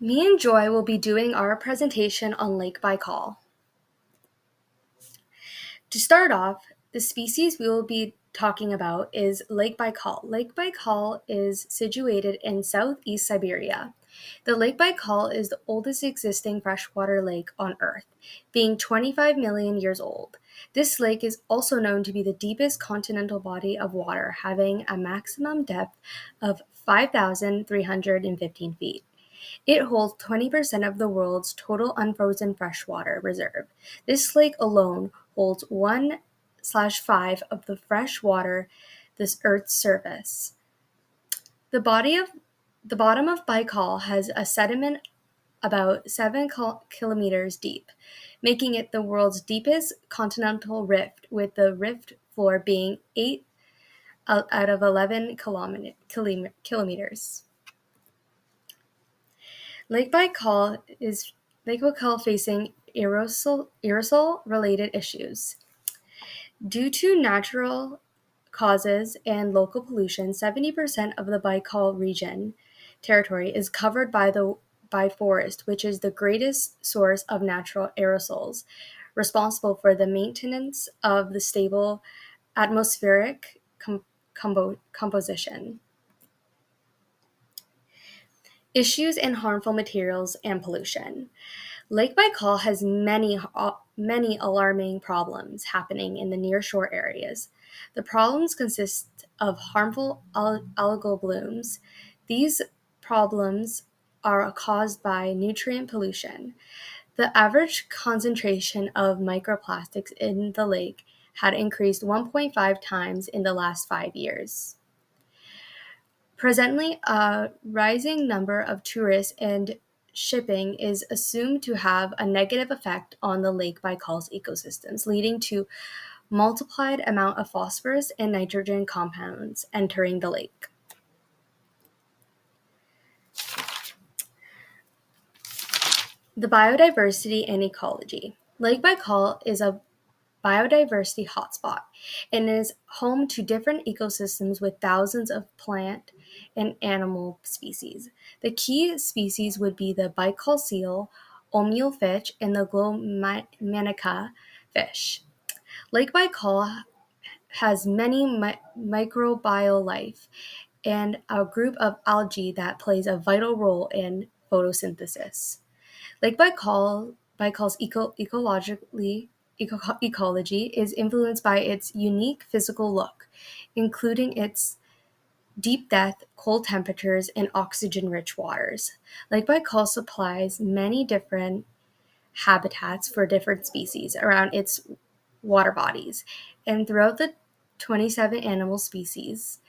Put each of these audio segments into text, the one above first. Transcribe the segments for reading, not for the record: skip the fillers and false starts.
Me and Joy will be doing our presentation on Lake Baikal. To start off, the species we will be talking about is Lake Baikal. Lake Baikal is situated in southeast Siberia. The Lake Baikal is the oldest existing freshwater lake on Earth, being 25 million years old. This lake is also known to be the deepest continental body of water, having a maximum depth of 5,315 feet. It holds 20% of the world's total unfrozen freshwater reserve. This lake alone holds 1/5 of the fresh water this Earth's surface. The bottom of Baikal has a sediment about 7 kilometers deep, making it the world's deepest continental rift, with the rift floor being 8 out of 11 kilometers. Lake Baikal facing aerosol-related issues. Due to natural causes and local pollution, 70% of the Baikal region territory is covered by forest, which is the greatest source of natural aerosols, responsible for the maintenance of the stable atmospheric composition. Issues and harmful materials and pollution. Lake Baikal has many alarming problems happening in the nearshore areas. The problems consist of harmful algal blooms. These problems are caused by nutrient pollution. The average concentration of microplastics in the lake had increased 1.5 times in the last 5 years. Presently, a rising number of tourists and shipping is assumed to have a negative effect on the Lake Baikal's ecosystems, leading to multiplied amount of phosphorus and nitrogen compounds entering the lake. The biodiversity and ecology. Lake Baikal is a biodiversity hotspot and is home to different ecosystems with thousands of plant and animal species. The key species would be the Baikal seal, omealfish, and the glomanica fish. Lake Baikal has many microbial life and a group of algae that plays a vital role in photosynthesis. Lake Baikal's ecology is influenced by its unique physical look, including its deep depth, cold temperatures, and oxygen-rich waters. Lake Baikal supplies many different habitats for different species around its water bodies, and throughout the 27 animal species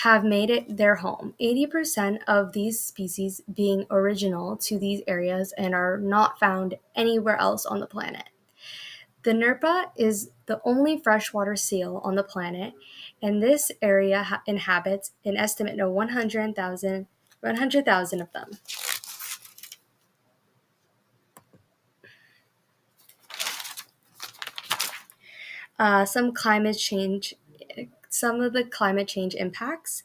have made it their home, 80% of these species being original to these areas and are not found anywhere else on the planet. The Nerpa is the only freshwater seal on the planet, and this area inhabits an estimate of 100,000 of them. Some of the climate change impacts.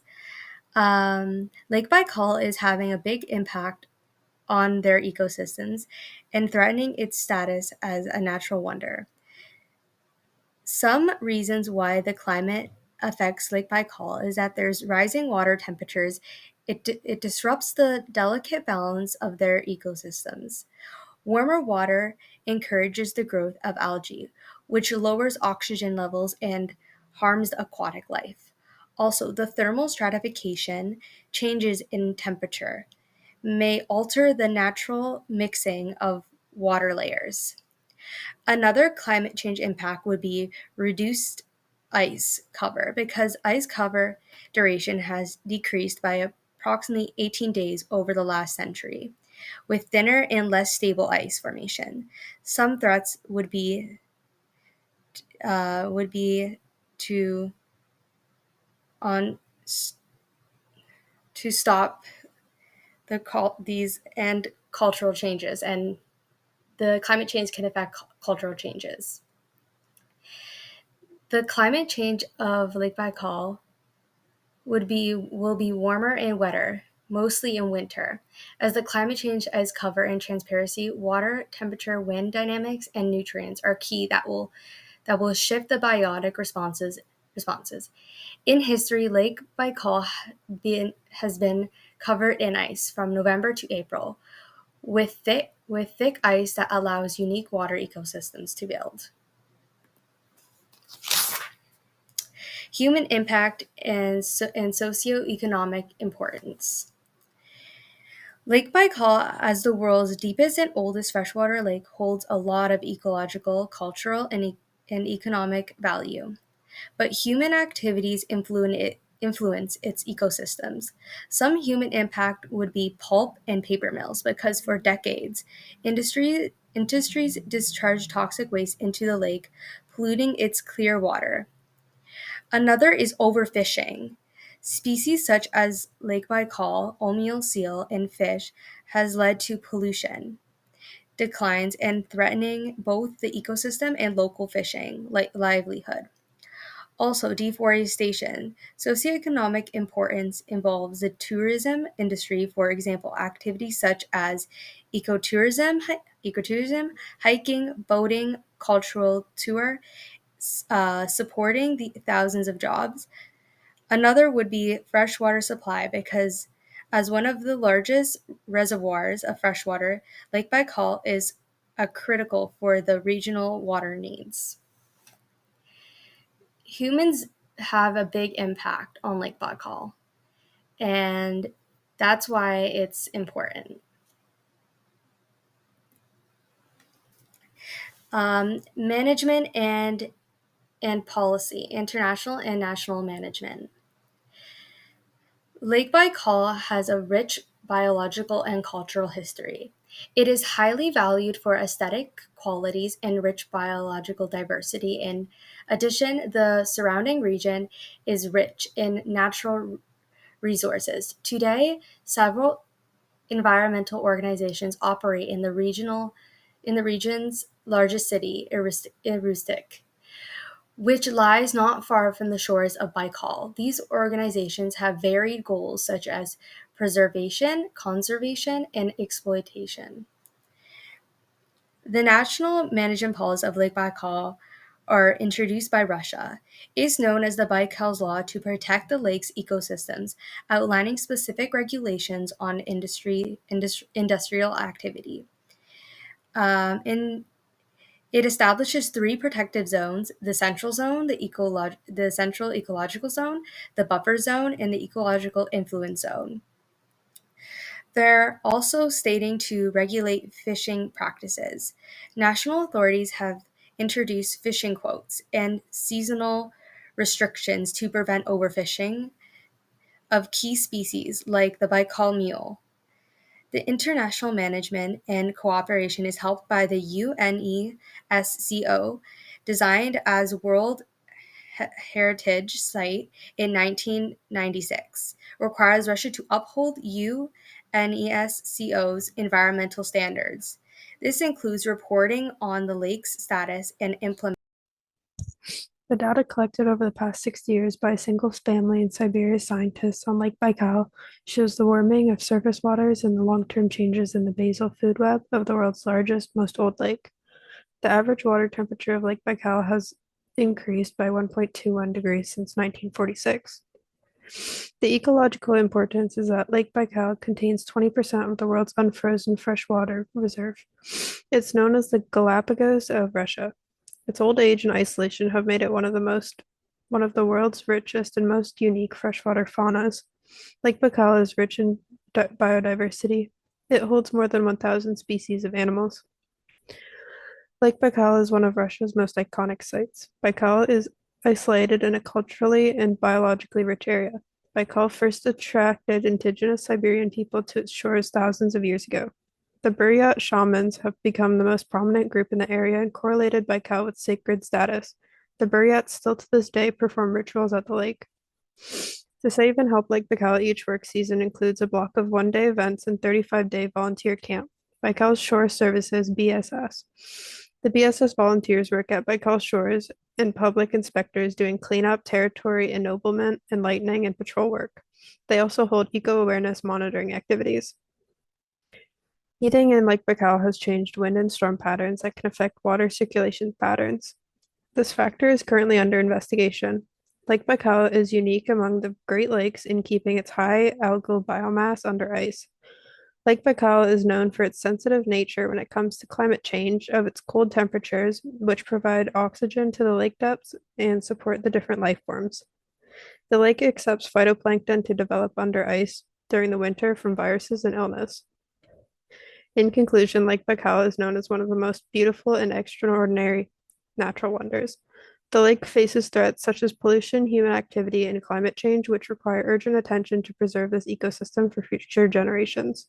Lake Baikal is having a big impact on their ecosystems and threatening its status as a natural wonder. Some reasons why the climate affects Lake Baikal is that there's rising water temperatures. It disrupts the delicate balance of their ecosystems. Warmer water encourages the growth of algae, which lowers oxygen levels and harms aquatic life. Also, the thermal stratification changes in temperature may alter the natural mixing of water layers. Another climate change impact would be reduced ice cover, because ice cover duration has decreased by approximately 18 days over the last century, with thinner and less stable ice formation. Some threats would be to on to stop these and cultural changes, and the climate change can affect cultural changes. The climate change of Lake Baikal will be warmer and wetter. mostly in winter. As the climate change is covered in transparency, water, temperature, wind dynamics, and nutrients are key that will shift the biotic responses. In history, Lake Baikal has been covered in ice from November to April, with thick ice that allows unique water ecosystems to build. Human impact and socioeconomic importance. Lake Baikal, as the world's deepest and oldest freshwater lake, holds a lot of ecological, cultural, and economic value. But human activities influence its ecosystems. Some human impact would be pulp and paper mills because for decades, industries discharged toxic waste into the lake, polluting its clear water. Another is overfishing. Species such as Lake Baikal, Omiel seal, and fish has led to pollution, declines, and threatening both the ecosystem and local fishing livelihood. Also, deforestation. Socioeconomic importance involves the tourism industry, for example, activities such as ecotourism, hiking, boating, cultural tour, supporting the thousands of jobs. Another would be freshwater supply because as one of the largest reservoirs of freshwater, Lake Baikal is critical for the regional water needs. Humans have a big impact on Lake Baikal, and that's why it's important. Management and policy, international and national management. Lake Baikal has a rich biological and cultural history. It is highly valued for aesthetic qualities and rich biological diversity. In addition, the surrounding region is rich in natural resources. Today, several environmental organizations operate in the region's largest city, Irustik, which lies not far from the shores of Baikal. These organizations have varied goals such as preservation, conservation, and exploitation. The national management policies of Lake Baikal are introduced by Russia. It is known as the Baikal's Law to protect the lake's ecosystems, outlining specific regulations on industrial activity. In It establishes three protective zones: the central zone, the central ecological zone, the buffer zone, and the ecological influence zone. They're also stating to regulate fishing practices. National authorities have introduced fishing quotas and seasonal restrictions to prevent overfishing of key species like the Baikal mule. The international management and cooperation is helped by the UNESCO, designed as World Heritage Site in 1996, requires Russia to uphold UNESCO's environmental standards. This includes reporting on the lake's status and implementing. The data collected over the past 60 years by a single family in Siberia scientists on Lake Baikal shows the warming of surface waters and the long-term changes in the basal food web of the world's largest, most old lake. The average water temperature of Lake Baikal has increased by 1.21 degrees since 1946. The ecological importance is that Lake Baikal contains 20% of the world's unfrozen freshwater reserve. It's known as the Galapagos of Russia. Its old age and isolation have made it one of the world's richest and most unique freshwater faunas. Lake Baikal is rich in biodiversity. It holds more than 1,000 species of animals. Lake Baikal is one of Russia's most iconic sites. Baikal is isolated in a culturally and biologically rich area. Baikal first attracted indigenous Siberian people to its shores thousands of years ago. The Buryat shamans have become the most prominent group in the area and correlated Baikal with sacred status. The Buryats still to this day perform rituals at the lake. To save and help Lake Baikal, each work season includes a block of one-day events and 35-day volunteer camp. Baikal Shore Services (BSS). The BSS volunteers work at Baikal shores and public inspectors doing cleanup, territory ennoblement, enlightening, and patrol work. They also hold eco-awareness monitoring activities. Heating in Lake Baikal has changed wind and storm patterns that can affect water circulation patterns. This factor is currently under investigation. Lake Baikal is unique among the Great Lakes in keeping its high algal biomass under ice. Lake Baikal is known for its sensitive nature when it comes to climate change of its cold temperatures, which provide oxygen to the lake depths and support the different life forms. The lake accepts phytoplankton to develop under ice during the winter from viruses and illness. In conclusion, Lake Baikal is known as one of the most beautiful and extraordinary natural wonders. The lake faces threats such as pollution, human activity, and climate change, which require urgent attention to preserve this ecosystem for future generations.